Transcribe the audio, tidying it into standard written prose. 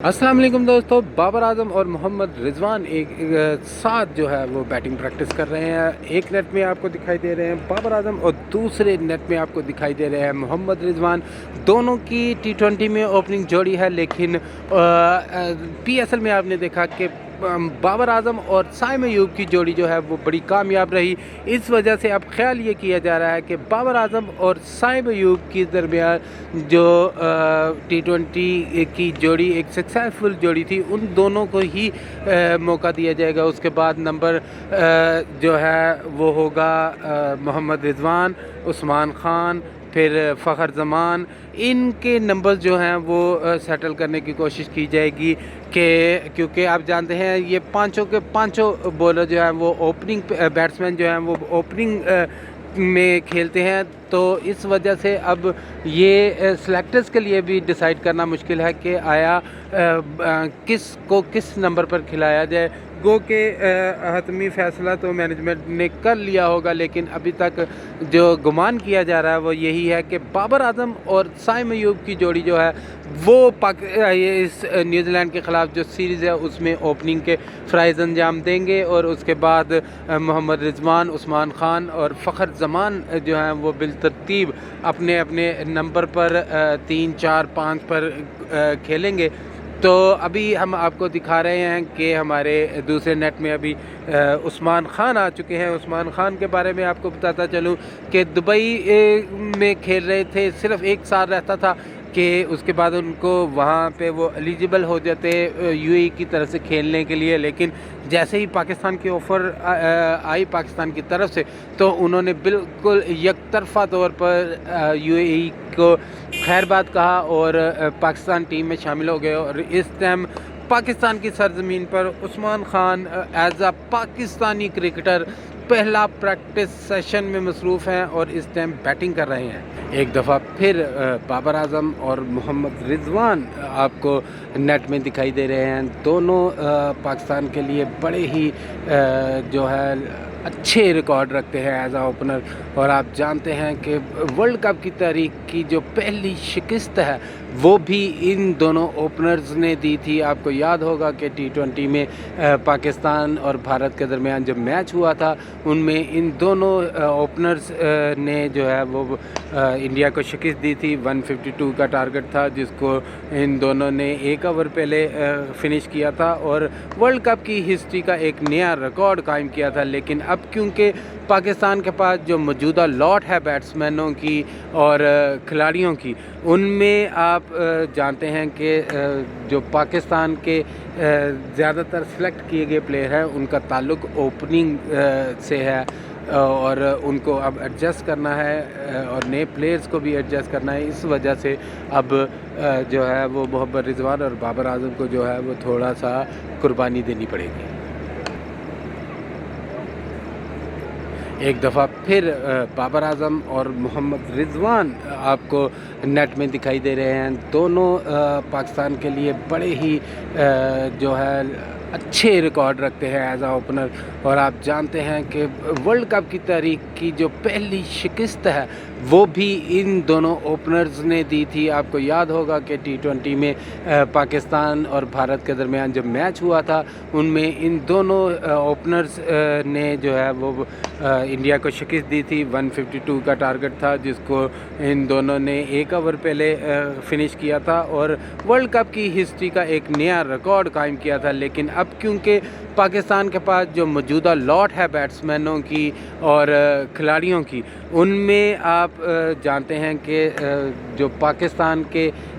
अस्सलाम वालेकुम दोस्तों, बाबर आजम और मोहम्मद रिजवान एक साथ जो है वो बैटिंग प्रैक्टिस कर रहे हैं। एक नेट में आपको दिखाई दे रहे हैं बाबर आजम और दूसरे नेट में आपको दिखाई दे रहे हैं मोहम्मद रिजवान। दोनों की टी20 में ओपनिंग जोड़ी है, लेकिन पीएसएल में आपने देखा कि बाबर आजम और साइम अयूब की जोड़ी जो है वो बड़ी कामयाब रही। इस वजह से अब ख्याल ये किया जा रहा है कि बाबर आजम और साइम अयूब के दरमियान जो टी20 की जोड़ी एक सक्सेसफुल जोड़ी थी, उन दोनों को ही मौका दिया जाएगा। उसके बाद नंबर जो है वो होगा मोहम्मद रिजवान, उस्मान खान, फिर फ़खर ज़मान। इनके नंबर्स जो हैं वो सेटल करने की कोशिश की जाएगी क्योंकि आप जानते हैं ये पांचों के पांचों बॉलर जो हैं वो ओपनिंग बैट्समैन जो हैं वो ओपनिंग में खेलते हैं। तो इस वजह से अब ये सेलेक्टर्स के लिए भी डिसाइड करना मुश्किल है कि आया किस नंबर पर खिलाया जाए। गो के हतमी फ़ैसला तो मैनेजमेंट ने कर लिया होगा, लेकिन अभी तक जो गुमान किया जा रहा है वो यही है कि बाबर आजम और साइम अयूब की जोड़ी जो है वो इस न्यूजीलैंड के ख़िलाफ़ जो सीरीज़ है उसमें ओपनिंग के फ़राइज़ अंजाम देंगे। और उसके बाद मोहम्मद रिजवान, उस्मान खान और फ़खर ज़मान जो हैं वो बिलतरतीब अपने अपने नंबर पर 3, 4, 5 पर खेलेंगे। तो अभी हम आपको दिखा रहे हैं कि हमारे दूसरे नेट में अभी उस्मान खान आ चुके हैं। उस्मान खान के बारे में आपको बताता चलूं कि दुबई में खेल रहे थे, सिर्फ 1 साल रहता था कि उसके बाद उनको वहाँ पे वो एलिजिबल हो जाते यूएई की तरफ से खेलने के लिए। लेकिन जैसे ही पाकिस्तान की ऑफ़र आई पाकिस्तान की तरफ से, तो उन्होंने बिल्कुल एकतरफ़ा तौर पर यूएई को खैरबाद कहा और पाकिस्तान टीम में शामिल हो गए। और इस टाइम पाकिस्तान की सरजमीन पर Usman Khan as a Pakistani cricketer पहला प्रैक्टिस सेशन में मसरूफ़ हैं और इस टाइम बैटिंग कर रहे हैं। एक दफ़ा फिर बाबर आजम और मोहम्मद रिजवान आपको नेट में दिखाई दे रहे हैं। दोनों पाकिस्तान के लिए बड़े ही जो है अच्छे रिकॉर्ड रखते हैं एज आ ओपनर। और आप जानते हैं कि वर्ल्ड कप की तारीख की जो पहली शिकस्त है वो भी इन दोनों ओपनर्स ने दी थी। आपको याद होगा कि टी20 में पाकिस्तान और भारत के दरमियान जब मैच हुआ था उनमें इन दोनों ओपनर्स ने जो है वो इंडिया को शिकस्त दी थी। 152 का टारगेट था जिसको इन दोनों ने 1 ओवर पहले फिनिश किया था और वर्ल्ड कप की हिस्ट्री का एक नया रिकॉर्ड कायम किया था। लेकिन अब क्योंकि पाकिस्तान के पास जो मौजूदा लॉट है बैट्समैनों की और खिलाड़ियों की, उनमें आप जानते हैं कि जो पाकिस्तान के ज़्यादातर सेलेक्ट किए गए प्लेयर हैं उनका ताल्लुक़ ओपनिंग से है और उनको अब एडजस्ट करना है और नए प्लेयर्स को भी एडजस्ट करना है। इस वजह से अब जो है वो मोहम्मद रिजवान और बाबर आजम को जो है वो थोड़ा सा कुर्बानी देनी पड़ेगी। एक दफ़ा फिर बाबर आजम और मोहम्मद रिजवान आपको नेट में दिखाई दे रहे हैं। दोनों पाकिस्तान के लिए बड़े ही जो है अच्छे रिकॉर्ड रखते हैं एज आ ओपनर। और आप जानते हैं कि वर्ल्ड कप की तारीख की जो पहली शिकस्त है वो भी इन दोनों ओपनर्स ने दी थी। आपको याद होगा कि टी20 में पाकिस्तान और भारत के दरमियान जब मैच हुआ था उनमें इन दोनों ओपनर्स ने जो है वो इंडिया को शिकस्त दी थी। 152 का टारगेट था जिसको इन दोनों ने 1 ओवर पहले फिनिश किया था और वर्ल्ड कप की हिस्ट्री का एक नया रिकॉर्ड कायम किया था। लेकिन अब क्योंकि पाकिस्तान के पास जो मौजूदा लॉट है बैट्समैनों की और खिलाड़ियों की, उनमें आप जानते हैं कि जो पाकिस्तान के